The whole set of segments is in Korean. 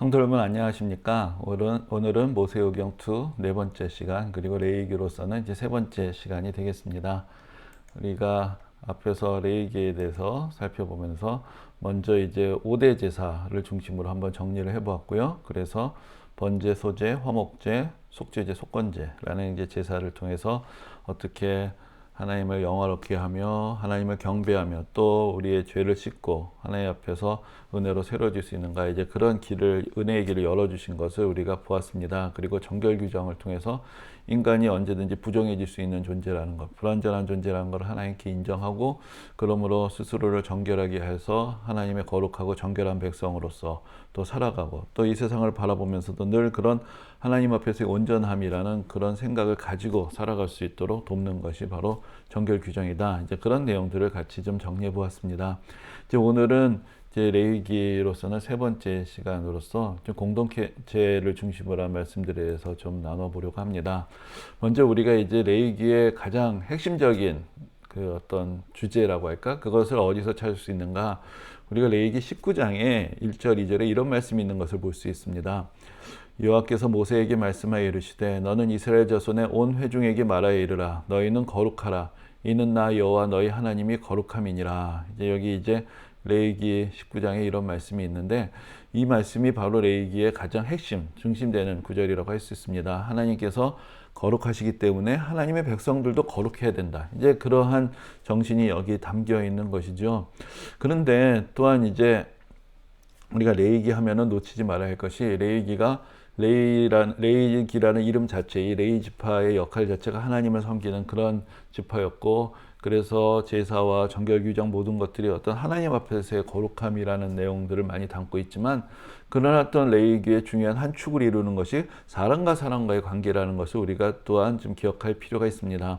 성도 여러분 안녕하십니까? 오늘은 모세오경 2 네 번째 시간, 그리고 레위기로서는 이제 세 번째 시간이 되겠습니다. 우리가 앞에서 레위기에 대해서 살펴보면서 먼저 이제 5대 제사를 중심으로 한번 정리를 해보았고요. 그래서 번제, 소제, 화목제, 속죄제, 속건제라는 이제 제사를 통해서 어떻게 하나님을 영화롭게 하며 하나님을 경배하며 또 우리의 죄를 씻고 하나님 앞에서 은혜로 새로워질 수 있는가, 이제 그런 길을, 은혜의 길을 열어주신 것을 우리가 보았습니다. 그리고 정결 규정을 통해서 인간이 언제든지 부정해질 수 있는 존재라는 것, 불완전한 존재라는 걸 하나님께 인정하고, 그러므로 스스로를 정결하게 해서 하나님의 거룩하고 정결한 백성으로서 또 살아가고, 또 이 세상을 바라보면서도 늘 그런 하나님 앞에서의 온전함이라는 그런 생각을 가지고 살아갈 수 있도록 돕는 것이 바로 정결 규정이다. 이제 그런 내용들을 같이 좀 정리해 보았습니다. 이제 오늘은 이제 레위기로서는 세 번째 시간으로서 좀 공동체를 중심으로 한 말씀들에 대해서 좀 나눠보려고 합니다. 먼저 우리가 이제 레위기의 가장 핵심적인 그 어떤 주제라고 할까? 그것을 어디서 찾을 수 있는가? 우리가 레위기 19장에 1절, 2절에 이런 말씀이 있는 것을 볼 수 있습니다. 여호와께서 모세에게 말씀하여 이르시되 너는 이스라엘 자손의 온 회중에게 말하여 이르라. 너희는 거룩하라. 이는 나 여호와 너희 하나님이 거룩함이니라. 이제 여기 이제 레위기 19장에 이런 말씀이 있는데, 이 말씀이 바로 레위기의 가장 핵심, 중심되는 구절이라고 할 수 있습니다. 하나님께서 거룩하시기 때문에 하나님의 백성들도 거룩해야 된다. 이제 그러한 정신이 여기 담겨 있는 것이죠. 그런데 또한 이제 우리가 레위기 하면은 놓치지 말아야 할 것이, 레위기라는 이름 자체, 이 레위 지파의 역할 자체가 하나님을 섬기는 그런 지파였고, 그래서 제사와 정결 규정 모든 것들이 어떤 하나님 앞에서의 거룩함이라는 내용들을 많이 담고 있지만, 그러나 어떤 레위기의 중요한 한 축을 이루는 것이 사람과 사람과의 관계라는 것을 우리가 또한 좀 기억할 필요가 있습니다.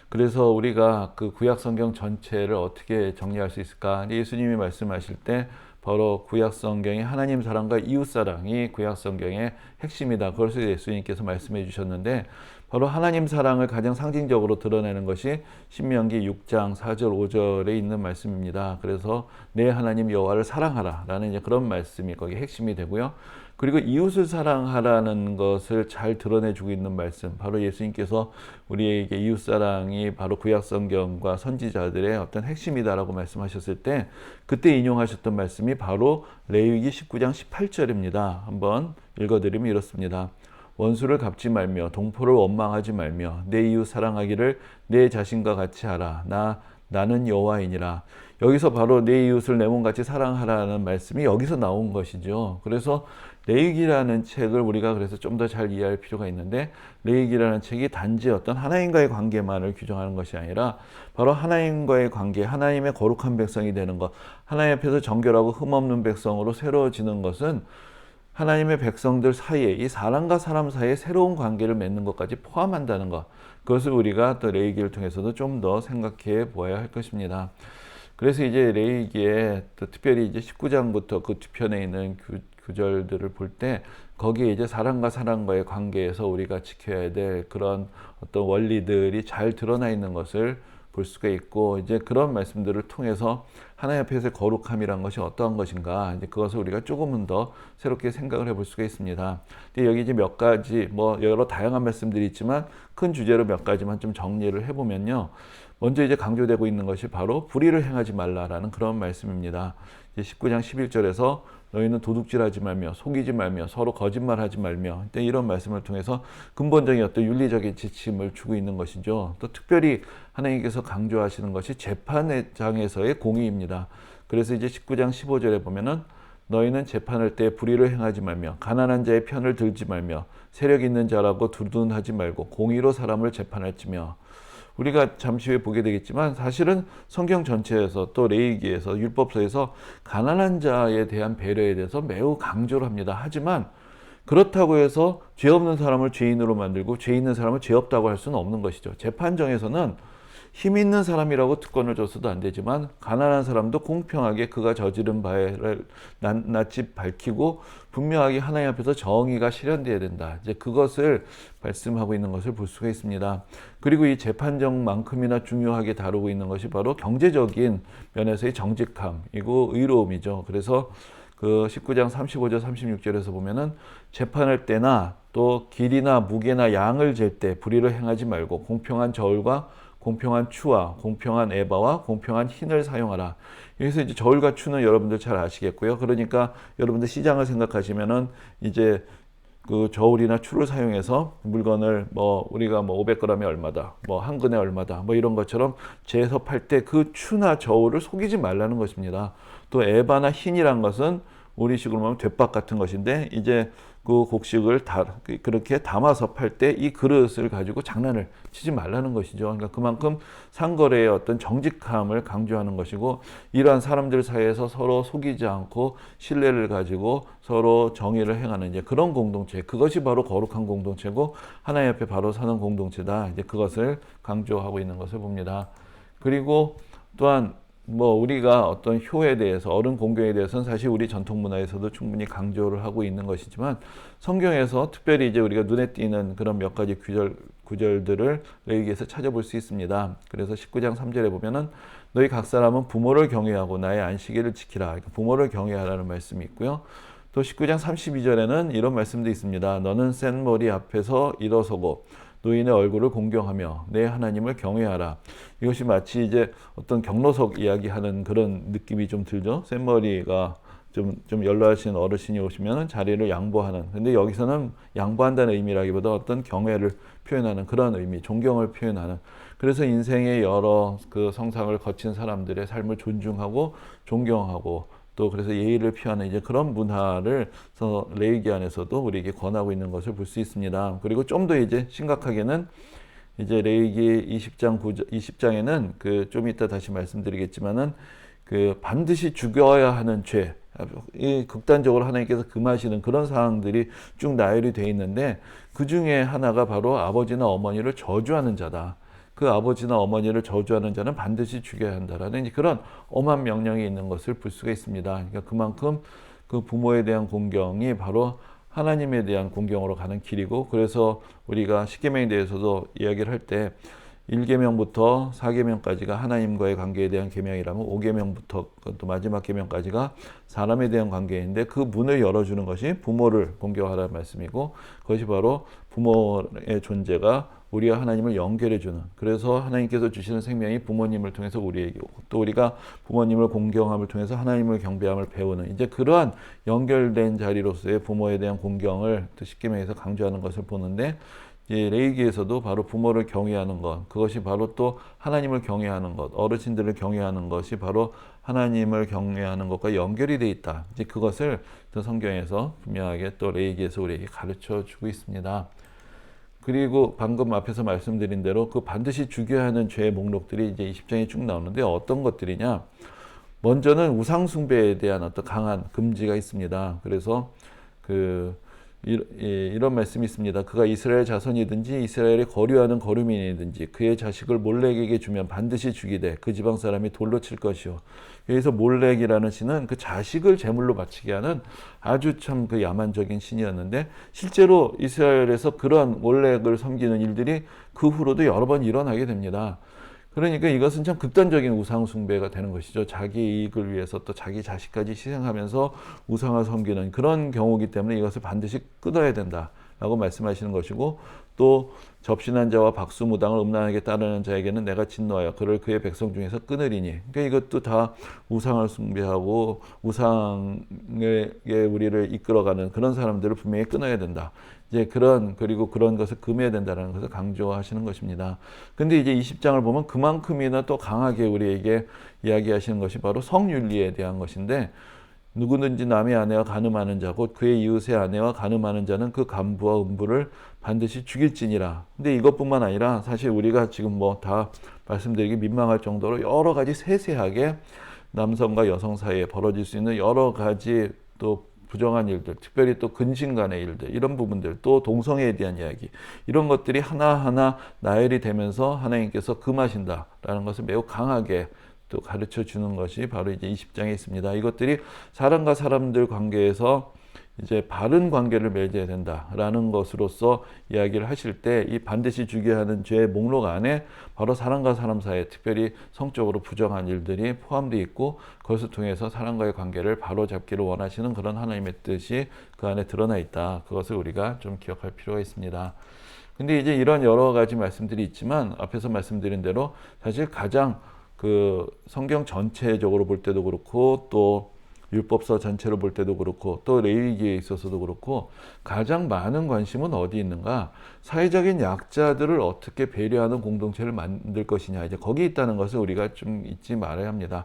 그래서 우리가 그 구약 성경 전체를 어떻게 정리할 수 있을까? 예수님이 말씀하실 때 바로 구약 성경의 하나님 사랑과 이웃 사랑이 구약 성경의 핵심이다. 그것을 예수님께서 말씀해 주셨는데, 바로 하나님 사랑을 가장 상징적으로 드러내는 것이 신명기 6장 4절 5절에 있는 말씀입니다. 그래서 내 하나님 여호와를 사랑하라 라는 이제 그런 말씀이 거기 핵심이 되고요. 그리고 이웃을 사랑하라는 것을 잘 드러내주고 있는 말씀, 바로 예수님께서 우리에게 이웃사랑이 바로 구약성경과 선지자들의 어떤 핵심이다라고 말씀하셨을 때, 그때 인용하셨던 말씀이 바로 레위기 19장 18절입니다. 한번 읽어드리면 이렇습니다. 원수를 갚지 말며 동포를 원망하지 말며 내 이웃 사랑하기를 내 자신과 같이 하라. 나는 여호와이니라. 여기서 바로 내 이웃을 내 몸같이 사랑하라는 말씀이 여기서 나온 것이죠. 그래서 레위기라는 책을 우리가 그래서 좀 더 잘 이해할 필요가 있는데, 레위기라는 책이 단지 어떤 하나님과의 관계만을 규정하는 것이 아니라 바로 하나님과의 관계, 하나님의 거룩한 백성이 되는 것, 하나님 앞에서 정결하고 흠없는 백성으로 새로워지는 것은 하나님의 백성들 사이에, 이 사람과 사람 사이에 새로운 관계를 맺는 것까지 포함한다는 것, 그것을 우리가 또 레위기를 통해서도 좀 더 생각해 보아야 할 것입니다. 그래서 이제 레위기에 또 특별히 이제 19장부터 그 뒤편에 있는 구절들을 볼 때, 거기에 이제 사람과 사람과의 관계에서 우리가 지켜야 될 그런 어떤 원리들이 잘 드러나 있는 것을 볼 수가 있고, 이제 그런 말씀들을 통해서 하나님 앞에서의 거룩함이란 것이 어떠한 것인가, 이제 그것을 우리가 조금은 더 새롭게 생각을 해볼 수가 있습니다. 근데 여기 이제 몇 가지, 여러 다양한 말씀들이 있지만 큰 주제로 몇 가지만 좀 정리를 해보면요. 먼저 이제 강조되고 있는 것이 바로 불의를 행하지 말라라는 그런 말씀입니다. 이제 19장 11절에서 너희는 도둑질하지 말며 속이지 말며 서로 거짓말하지 말며, 이런 말씀을 통해서 근본적인 어떤 윤리적인 지침을 주고 있는 것이죠. 또 특별히 하나님께서 강조하시는 것이 재판장에서의 공의입니다. 그래서 이제 19장 15절에 보면은 너희는 재판할 때 불의를 행하지 말며 가난한 자의 편을 들지 말며 세력 있는 자라고 두둔하지 말고 공의로 사람을 재판할지며. 우리가 잠시 후에 보게 되겠지만 사실은 성경 전체에서 또 레위기에서 율법서에서 가난한 자에 대한 배려에 대해서 매우 강조를 합니다. 하지만 그렇다고 해서 죄 없는 사람을 죄인으로 만들고 죄 있는 사람을 죄 없다고 할 수는 없는 것이죠. 재판정에서는 힘 있는 사람이라고 특권을 줬어도 안 되지만 가난한 사람도 공평하게 그가 저지른 바를 낱낱이 밝히고 분명하게 하나님 앞에서 정의가 실현되어야 된다. 이제 그것을 말씀하고 있는 것을 볼 수가 있습니다. 그리고 이 재판정만큼이나 중요하게 다루고 있는 것이 바로 경제적인 면에서의 정직함이고 의로움이죠. 그래서 그 19장 35절 36절에서 보면은 재판할 때나 또 길이나 무게나 양을 잴 때 불의를 행하지 말고 공평한 저울과 공평한 추와 공평한 에바와 공평한 흰을 사용하라. 여기서 이제 저울과 추는 여러분들 잘 아시겠고요. 그러니까 여러분들 시장을 생각하시면은 이제 그 저울이나 추를 사용해서 물건을 뭐 우리가 뭐 500g에 얼마다, 뭐 한 근에 얼마다, 뭐 이런 것처럼 재서 팔 때 그 추나 저울을 속이지 말라는 것입니다. 또 에바나 흰이란 것은 우리식으로 보면 돛박 같은 것인데 이제 그 곡식을 그렇게 담아서 팔 때 이 그릇을 가지고 장난을 치지 말라는 것이죠. 그러니까 그만큼 상거래의 어떤 정직함을 강조하는 것이고 이러한 사람들 사이에서 서로 속이지 않고 신뢰를 가지고 서로 정의를 행하는 이제 그런 공동체, 그것이 바로 거룩한 공동체고 하나님 앞에 바로 사는 공동체다. 이제 그것을 강조하고 있는 것을 봅니다. 그리고 또한 뭐 우리가 어떤 효에 대해서 어른 공경에 대해서는 사실 우리 전통 문화에서도 충분히 강조를 하고 있는 것이지만 성경에서 특별히 이제 우리가 눈에 띄는 그런 몇 가지 구절들을 레위기에서 찾아볼 수 있습니다. 그래서 19장 3절에 보면은 너희 각 사람은 부모를 경외하고 나의 안식일을 지키라. 그러니까 부모를 경외하라는 말씀이 있고요. 또 19장 32절에는 이런 말씀도 있습니다. 너는 센 머리 앞에서 일어서고 노인의 얼굴을 공경하며 내 하나님을 경외하라. 이것이 마치 이제 어떤 경로석 이야기하는 그런 느낌이 좀 들죠. 센머리가 좀 연로하신 어르신이 오시면 자리를 양보하는. 근데 여기서는 양보한다는 의미라기보다 어떤 경외를 표현하는 그런 의미, 존경을 표현하는. 그래서 인생의 여러 그 성상을 거친 사람들의 삶을 존중하고 존경하고 또 그래서 예의를 표하는 이제 그런 문화를 레위기 안에서도 우리에게 권하고 있는 것을 볼 수 있습니다. 그리고 좀 더 이제 심각하게는 이제 레위기 20장에는 그 좀 이따 다시 말씀드리겠지만은 그 반드시 죽여야 하는 죄, 이 극단적으로 하나님께서 금하시는 그런 사항들이 쭉 나열이 되어 있는데 그 중에 하나가 바로 아버지나 어머니를 저주하는 자다. 그 아버지나 어머니를 저주하는 자는 반드시 죽여야 한다라는 그런 엄한 명령이 있는 것을 볼 수가 있습니다. 그러니까 그만큼 그 부모에 대한 공경이 바로 하나님에 대한 공경으로 가는 길이고 그래서 우리가 십계명에 대해서도 이야기를 할 때 1계명부터 4계명까지가 하나님과의 관계에 대한 계명이라면 5계명부터 또 마지막 계명까지가 사람에 대한 관계인데 그 문을 열어주는 것이 부모를 공경하라는 말씀이고 그것이 바로 부모의 존재가 우리와 하나님을 연결해주는 그래서 하나님께서 주시는 생명이 부모님을 통해서 우리에게 오고 또 우리가 부모님을 공경함을 통해서 하나님을 경배함을 배우는 이제 그러한 연결된 자리로서의 부모에 대한 공경을 또 십계명에서 강조하는 것을 보는데 레위기에서도 바로 부모를 경외하는 것 그것이 바로 또 하나님을 경외하는 것 어르신들을 경외하는 것이 바로 하나님을 경외하는 것과 연결이 되어 있다. 이제 그것을 또 성경에서 분명하게 또 레위기에서 우리에게 가르쳐 주고 있습니다. 그리고 방금 앞에서 말씀드린 대로 그 반드시 죽여야 하는 죄의 목록들이 이제 20장에 쭉 나오는데 어떤 것들이냐? 먼저는 우상 숭배에 대한 어떤 강한 금지가 있습니다. 그래서 이런 말씀이 있습니다. 그가 이스라엘 자손이든지 이스라엘의 거류하는 거류민이든지 그의 자식을 몰렉에게 주면 반드시 죽이되 그 지방 사람이 돌로 칠 것이요. 여기서 몰렉이라는 신은 그 자식을 제물로 바치게 하는 아주 참 그 야만적인 신이었는데 실제로 이스라엘에서 그러한 몰렉을 섬기는 일들이 그 후로도 여러 번 일어나게 됩니다. 그러니까 이것은 참 극단적인 우상 숭배가 되는 것이죠. 자기 이익을 위해서 또 자기 자식까지 희생하면서 우상을 섬기는 그런 경우이기 때문에 이것을 반드시 끊어야 된다라고 말씀하시는 것이고 또 접신한 자와 박수무당을 음란하게 따르는 자에게는 내가 진노하여 그를 그의 백성 중에서 끊으리니 그러니까 이것도 다 우상을 숭배하고 우상에게 우리를 이끌어가는 그런 사람들을 분명히 끊어야 된다. 이제 그리고 그런 것을 금해야 된다는 것을 강조하시는 것입니다. 근데 이제 20장을 보면 그만큼이나 또 강하게 우리에게 이야기하시는 것이 바로 성윤리에 대한 것인데 누구든지 남의 아내와 간음하는 자 곧 그의 이웃의 아내와 간음하는 자는 그 간부와 음부를 반드시 죽일지니라. 근데 이것뿐만 아니라 사실 우리가 지금 뭐 다 말씀드리기 민망할 정도로 여러 가지 세세하게 남성과 여성 사이에 벌어질 수 있는 여러 가지 또 부정한 일들, 특별히 또 근심 간의 일들, 이런 부분들, 또 동성애에 대한 이야기, 이런 것들이 하나하나 나열이 되면서 하나님께서 금하신다라는 것을 매우 강하게 또 가르쳐 주는 것이 바로 이제 20장에 있습니다. 이것들이 사람과 사람들 관계에서 이제 바른 관계를 맺어야 된다라는 것으로서 이야기를 하실 때 이 반드시 죽여야 하는 죄의 목록 안에 바로 사람과 사람 사이에 특별히 성적으로 부정한 일들이 포함되어 있고 그것을 통해서 사람과의 관계를 바로잡기를 원하시는 그런 하나님의 뜻이 그 안에 드러나 있다. 그것을 우리가 좀 기억할 필요가 있습니다. 근데 이제 이런 여러 가지 말씀들이 있지만 앞에서 말씀드린 대로 사실 가장 그 성경 전체적으로 볼 때도 그렇고 또 율법서 전체로 볼 때도 그렇고 또 레위기에 있어서도 그렇고 가장 많은 관심은 어디 있는가? 사회적인 약자들을 어떻게 배려하는 공동체를 만들 것이냐. 이제 거기 있다는 것을 우리가 좀 잊지 말아야 합니다.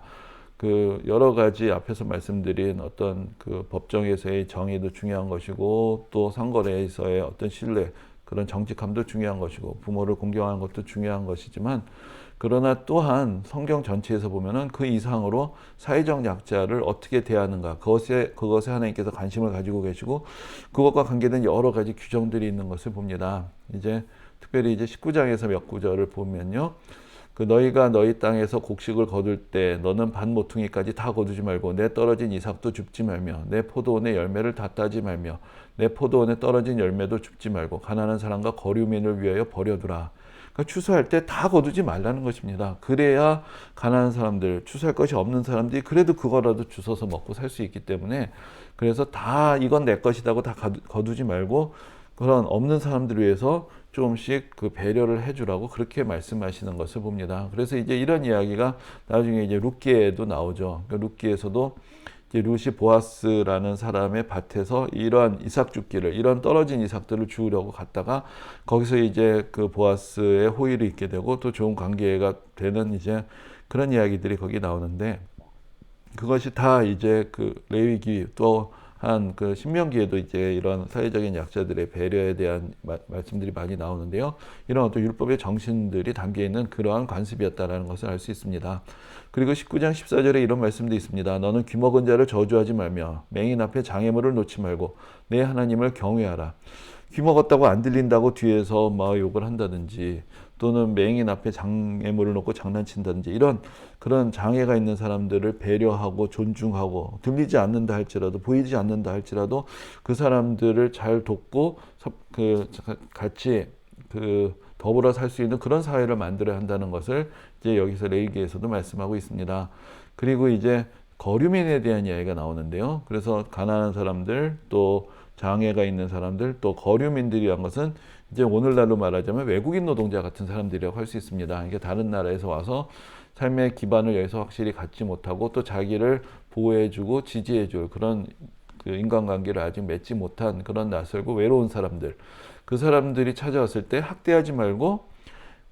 그 여러 가지 앞에서 말씀드린 어떤 그 법정에서의 정의도 중요한 것이고 또 상거래에서의 어떤 신뢰 그런 정직함도 중요한 것이고 부모를 공경하는 것도 중요한 것이지만 그러나 또한 성경 전체에서 보면은 그 이상으로 사회적 약자를 어떻게 대하는가 그것에 하나님께서 관심을 가지고 계시고 그것과 관계된 여러 가지 규정들이 있는 것을 봅니다. 이제 특별히 이제 19장에서 몇 구절을 보면요. 그 너희가 너희 땅에서 곡식을 거둘 때 너는 반 모퉁이까지 다 거두지 말고 내 떨어진 이삭도 줍지 말며 내 포도원의 열매를 다 따지 말며 내 포도원에 떨어진 열매도 줍지 말고 가난한 사람과 거류민을 위하여 버려두라. 그러니까 추수할 때 다 거두지 말라는 것입니다. 그래야 가난한 사람들, 추수할 것이 없는 사람들이 그래도 그거라도 주워서 먹고 살 수 있기 때문에 그래서 다 이건 내 것이라고 다 거두지 말고 그런 없는 사람들을 위해서 조금씩 그 배려를 해주라고 그렇게 말씀하시는 것을 봅니다. 그래서 이제 이런 이야기가 나중에 이제 룻기에도 나오죠. 그러니까 룻기에서도 이제 룻이 보아스라는 사람의 밭에서 이러한 이삭 줍기를 이런 떨어진 이삭들을 주우려고 갔다가 거기서 이제 그 보아스의 호의를 잊게 되고 또 좋은 관계가 되는 이제 그런 이야기들이 거기 나오는데 그것이 다 이제 그 레위기 또 한 그 신명기에도 이제 이런 사회적인 약자들의 배려에 대한 말씀들이 많이 나오는데요. 이런 어떤 율법의 정신들이 담겨 있는 그러한 관습이었다라는 것을 알 수 있습니다. 그리고 19장 14절에 이런 말씀도 있습니다. 너는 귀먹은 자를 저주하지 말며 맹인 앞에 장애물을 놓지 말고 내 하나님을 경외하라. 귀먹었다고 안 들린다고 뒤에서 막 욕을 한다든지 또는 맹인 앞에 장애물을 놓고 장난친다든지 이런 그런 장애가 있는 사람들을 배려하고 존중하고 들리지 않는다 할지라도 보이지 않는다 할지라도 그 사람들을 잘 돕고 같이 더불어 살 수 있는 그런 사회를 만들어야 한다는 것을 이제 여기서 레위기에서도 말씀하고 있습니다. 그리고 이제 거류민에 대한 이야기가 나오는데요. 그래서 가난한 사람들 또 장애가 있는 사람들 또 거류민들이란 것은 이제 오늘날로 말하자면 외국인 노동자 같은 사람들이라고 할 수 있습니다. 이게 다른 나라에서 와서 삶의 기반을 여기서 확실히 갖지 못하고 또 자기를 보호해주고 지지해줄 그런 그 인간관계를 아직 맺지 못한 그런 낯설고 외로운 사람들 그 사람들이 찾아왔을 때 학대하지 말고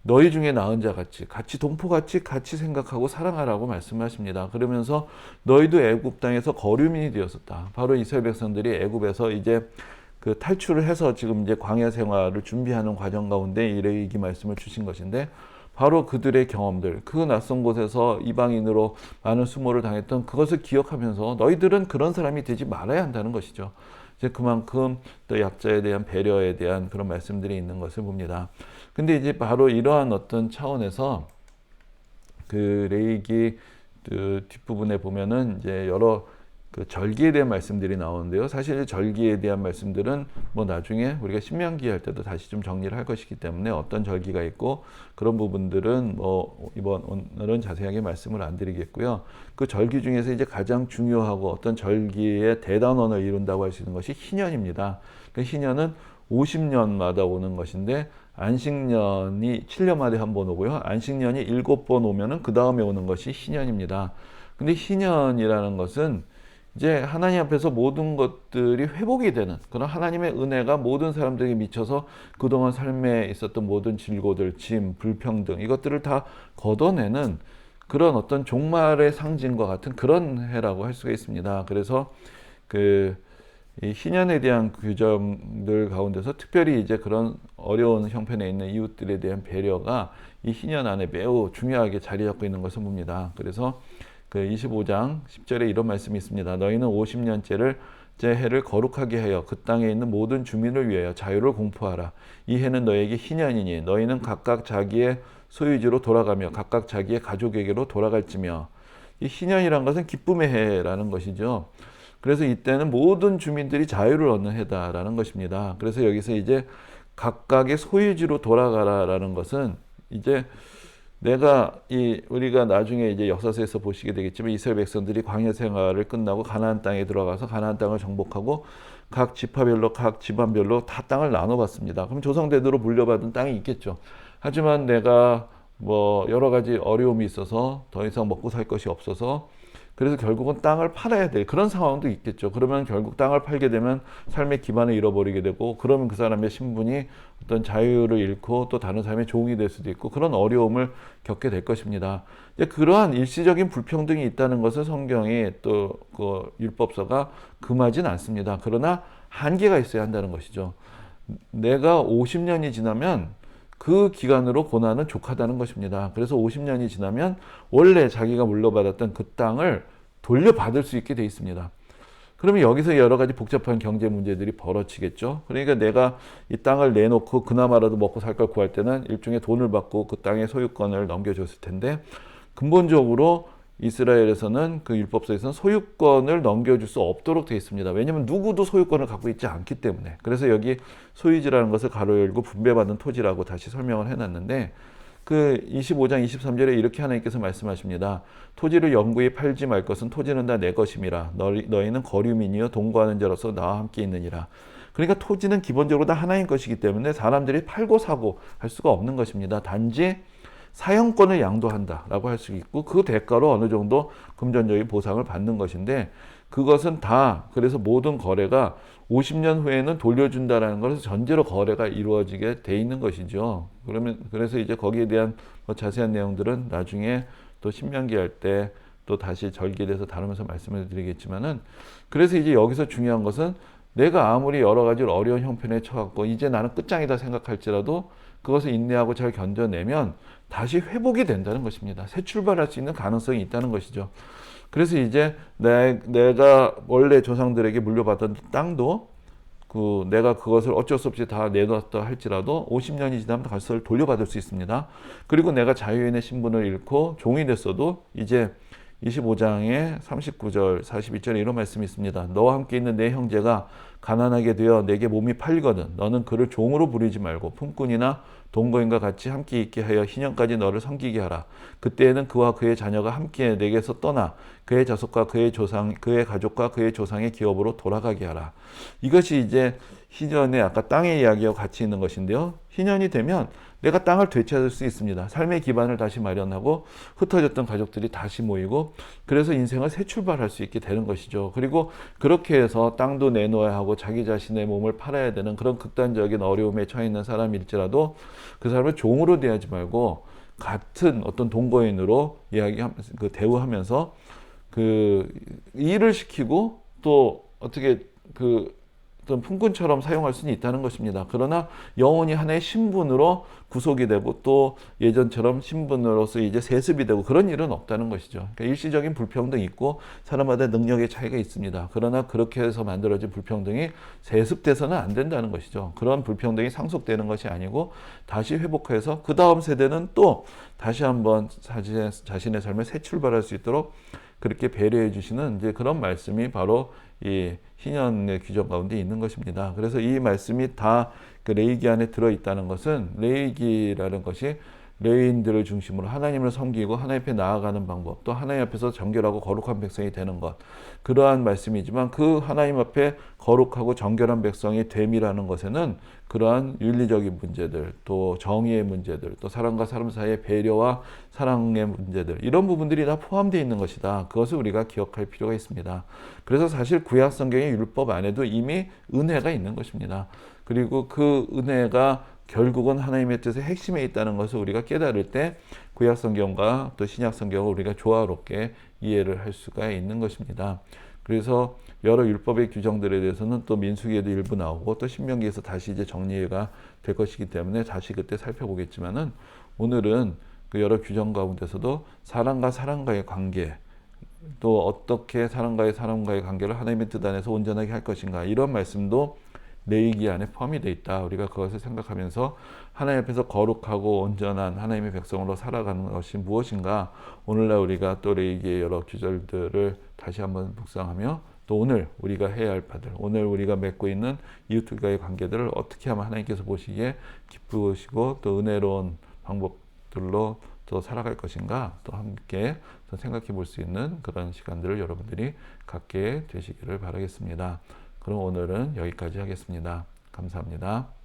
너희 중에 나은 자 같이 동포같이 같이 생각하고 사랑하라고 말씀하십니다. 그러면서 너희도 애굽 땅에서 거류민이 되었었다. 바로 이스라엘 백성들이 애굽에서 이제 그 탈출을 해서 지금 이제 광야 생활을 준비하는 과정 가운데 이 레위기 말씀을 주신 것인데 바로 그들의 경험들, 그 낯선 곳에서 이방인으로 많은 수모를 당했던 그것을 기억하면서 너희들은 그런 사람이 되지 말아야 한다는 것이죠. 이제 그만큼 또 약자에 대한 배려에 대한 그런 말씀들이 있는 것을 봅니다. 근데 이제 바로 이러한 어떤 차원에서 그 레위기 그 뒷부분에 보면은 이제 여러 그 절기에 대한 말씀들이 나오는데요. 사실 절기에 대한 말씀들은 뭐 나중에 우리가 신명기 할 때도 다시 좀 정리를 할 것이기 때문에 어떤 절기가 있고 그런 부분들은 뭐 오늘은 자세하게 말씀을 안 드리겠고요. 그 절기 중에서 이제 가장 중요하고 어떤 절기의 대단원을 이룬다고 할 수 있는 것이 희년입니다. 그 희년은 50년마다 오는 것인데 안식년이 7년 만에 한 번 오고요. 안식년이 7번 오면은 그 다음에 오는 것이 희년입니다. 근데 희년이라는 것은 이제 하나님 앞에서 모든 것들이 회복이 되는 그런 하나님의 은혜가 모든 사람들에게 미쳐서 그동안 삶에 있었던 모든 질고들, 짐, 불평등 이것들을 다 걷어내는 그런 어떤 종말의 상징과 같은 그런 해라고 할 수가 있습니다. 그래서 이 희년에 대한 규정들 가운데서 특별히 이제 그런 어려운 형편에 있는 이웃들에 대한 배려가 이 희년 안에 매우 중요하게 자리 잡고 있는 것을 봅니다. 그래서 그 25장 10절에 이런 말씀이 있습니다. 너희는 50년째를 제 해를 거룩하게 하여 그 땅에 있는 모든 주민을 위하여 자유를 공포하라. 이 해는 너에게 희년이니 너희는 각각 자기의 소유지로 돌아가며 각각 자기의 가족에게로 돌아갈지며 이 희년이란 것은 기쁨의 해라는 것이죠. 그래서 이때는 모든 주민들이 자유를 얻는 해다라는 것입니다. 그래서 여기서 이제 각각의 소유지로 돌아가라라는 것은 이제 우리가 나중에 이제 역사서에서 보시게 되겠지만 이스라엘 백성들이 광야 생활을 끝나고 가나안 땅에 들어가서 가나안 땅을 정복하고 각 지파별로 각 집안별로 다 땅을 나눠봤습니다. 그럼 조상대대로 물려받은 땅이 있겠죠. 하지만 내가 뭐 여러 가지 어려움이 있어서 더 이상 먹고 살 것이 없어서 그래서 결국은 땅을 팔아야 될 그런 상황도 있겠죠. 그러면 결국 땅을 팔게 되면 삶의 기반을 잃어버리게 되고, 그러면 그 사람의 신분이 어떤 자유를 잃고 또 다른 사람의 종이 될 수도 있고 그런 어려움을 겪게 될 것입니다. 그러한 일시적인 불평등이 있다는 것을 성경이 또 그 율법서가 금하진 않습니다. 그러나 한계가 있어야 한다는 것이죠. 내가 50년이 지나면 그 기간으로 고난은 족하다는 것입니다. 그래서 50년이 지나면 원래 자기가 물려받았던 그 땅을 돌려받을 수 있게 돼 있습니다. 그러면 여기서 여러 가지 복잡한 경제 문제들이 벌어지겠죠. 그러니까 내가 이 땅을 내놓고 그나마라도 먹고 살 걸 구할 때는 일종의 돈을 받고 그 땅의 소유권을 넘겨줬을 텐데, 근본적으로 이스라엘에서는 그 율법서에서는 소유권을 넘겨줄 수 없도록 되어 있습니다. 왜냐하면 누구도 소유권을 갖고 있지 않기 때문에. 그래서 여기 소유지라는 것을 가로 열고 분배받은 토지라고 다시 설명을 해놨는데, 그 25장 23절에 이렇게 하나님께서 말씀하십니다. 토지를 영구히 팔지 말 것은 토지는 다 내 것임이라. 너희는 거류민이여 동거하는 자로서 나와 함께 있느니라. 그러니까 토지는 기본적으로 다 하나님 것이기 때문에 사람들이 팔고 사고 할 수가 없는 것입니다. 단지 사용권을 양도한다라고 할 수 있고, 그 대가로 어느 정도 금전적인 보상을 받는 것인데, 그것은 다 그래서 모든 거래가 50년 후에는 돌려준다라는 것을 전제로 거래가 이루어지게 돼 있는 것이죠. 그래서 이제 거기에 대한 자세한 내용들은 나중에 또 신명기 할 때 또 다시 절기에서 다루면서 말씀을 드리겠지만은, 그래서 이제 여기서 중요한 것은 내가 아무리 여러 가지 어려운 형편에 처했고 이제 나는 끝장이다 생각할지라도 그것을 인내하고 잘 견뎌내면 다시 회복이 된다는 것입니다. 새 출발할 수 있는 가능성이 있다는 것이죠. 그래서 이제 내가 원래 조상들에게 물려받던 땅도 내가 그것을 어쩔 수 없이 다 내놓았다 할지라도 50년이 지나면 그것을 돌려받을 수 있습니다. 그리고 내가 자유인의 신분을 잃고 종이 됐어도 이제 25장에 39절, 42절에 이런 말씀이 있습니다. 너와 함께 있는 내 형제가 가난하게 되어 내게 몸이 팔리거든 너는 그를 종으로 부리지 말고 품꾼이나 동거인과 같이 함께 있게 하여 희년까지 너를 섬기게 하라. 그때에는 그와 그의 자녀가 함께 내게서 떠나 그의 자손과 그의 조상, 그의 가족과 그의 조상의 기업으로 돌아가게 하라. 이것이 이제 희년의 아까 땅의 이야기와 같이 있는 것인데요. 희년이 되면 내가 땅을 되찾을 수 있습니다. 삶의 기반을 다시 마련하고 흩어졌던 가족들이 다시 모이고, 그래서 인생을 새 출발할 수 있게 되는 것이죠. 그리고 그렇게 해서 땅도 내놓아야 하고 자기 자신의 몸을 팔아야 되는 그런 극단적인 어려움에 처해 있는 사람일지라도 그 사람을 종으로 대하지 말고 같은 어떤 동거인으로 대우하면서 그 일을 시키고 또 어떻게 어떤 품꾼처럼 사용할 수는 있다는 것입니다. 그러나 영원히 하나의 신분으로 구속이 되고 또 예전처럼 신분으로서 이제 세습이 되고 그런 일은 없다는 것이죠. 그러니까 일시적인 불평등이 있고 사람마다 능력의 차이가 있습니다. 그러나 그렇게 해서 만들어진 불평등이 세습돼서는 안 된다는 것이죠. 그런 불평등이 상속되는 것이 아니고 다시 회복해서 그 다음 세대는 또 다시 한번 자신의 삶을 새 출발할 수 있도록 그렇게 배려해 주시는 이제 그런 말씀이 바로 이 희년의 규정 가운데 있는 것입니다. 그래서 이 말씀이 다 그 레위기 안에 들어있다는 것은, 레위기라는 것이 레위인들을 중심으로 하나님을 섬기고 하나님 앞에 나아가는 방법, 또 하나님 앞에서 정결하고 거룩한 백성이 되는 것, 그러한 말씀이지만 그 하나님 앞에 거룩하고 정결한 백성이 됨이라는 것에는 그러한 윤리적인 문제들, 또 정의의 문제들, 또 사람과 사람 사이의 배려와 사랑의 문제들, 이런 부분들이 다 포함되어 있는 것이다. 그것을 우리가 기억할 필요가 있습니다. 그래서 사실 구약 성경의 율법 안에도 이미 은혜가 있는 것입니다. 그리고 그 은혜가 결국은 하나님의 뜻의 핵심에 있다는 것을 우리가 깨달을 때 구약 성경과 또 신약 성경을 우리가 조화롭게 이해를 할 수가 있는 것입니다. 그래서 여러 율법의 규정들에 대해서는 또 민수기에도 일부 나오고 또 신명기에서 다시 이제 정리가 될 것이기 때문에 다시 그때 살펴보겠지만은, 오늘은 그 여러 규정 가운데서도 사람과 사람과의 관계, 또 어떻게 사람과의 관계를 하나님의 뜻 안에서 온전하게 할 것인가, 이런 말씀도 레위기 안에 포함이 되어 있다. 우리가 그것을 생각하면서 하나님 앞에서 거룩하고 온전한 하나님의 백성으로 살아가는 것이 무엇인가, 오늘날 우리가 또 레위기의 여러 규절들을 다시 한번 묵상하며 또 오늘 우리가 해야 할 바들, 오늘 우리가 맺고 있는 이웃들과의 관계들을 어떻게 하면 하나님께서 보시기에 기쁘시고 또 은혜로운 방법들로 또 살아갈 것인가 또 함께 또 생각해 볼 수 있는 그런 시간들을 여러분들이 갖게 되시기를 바라겠습니다. 그럼 오늘은 여기까지 하겠습니다. 감사합니다.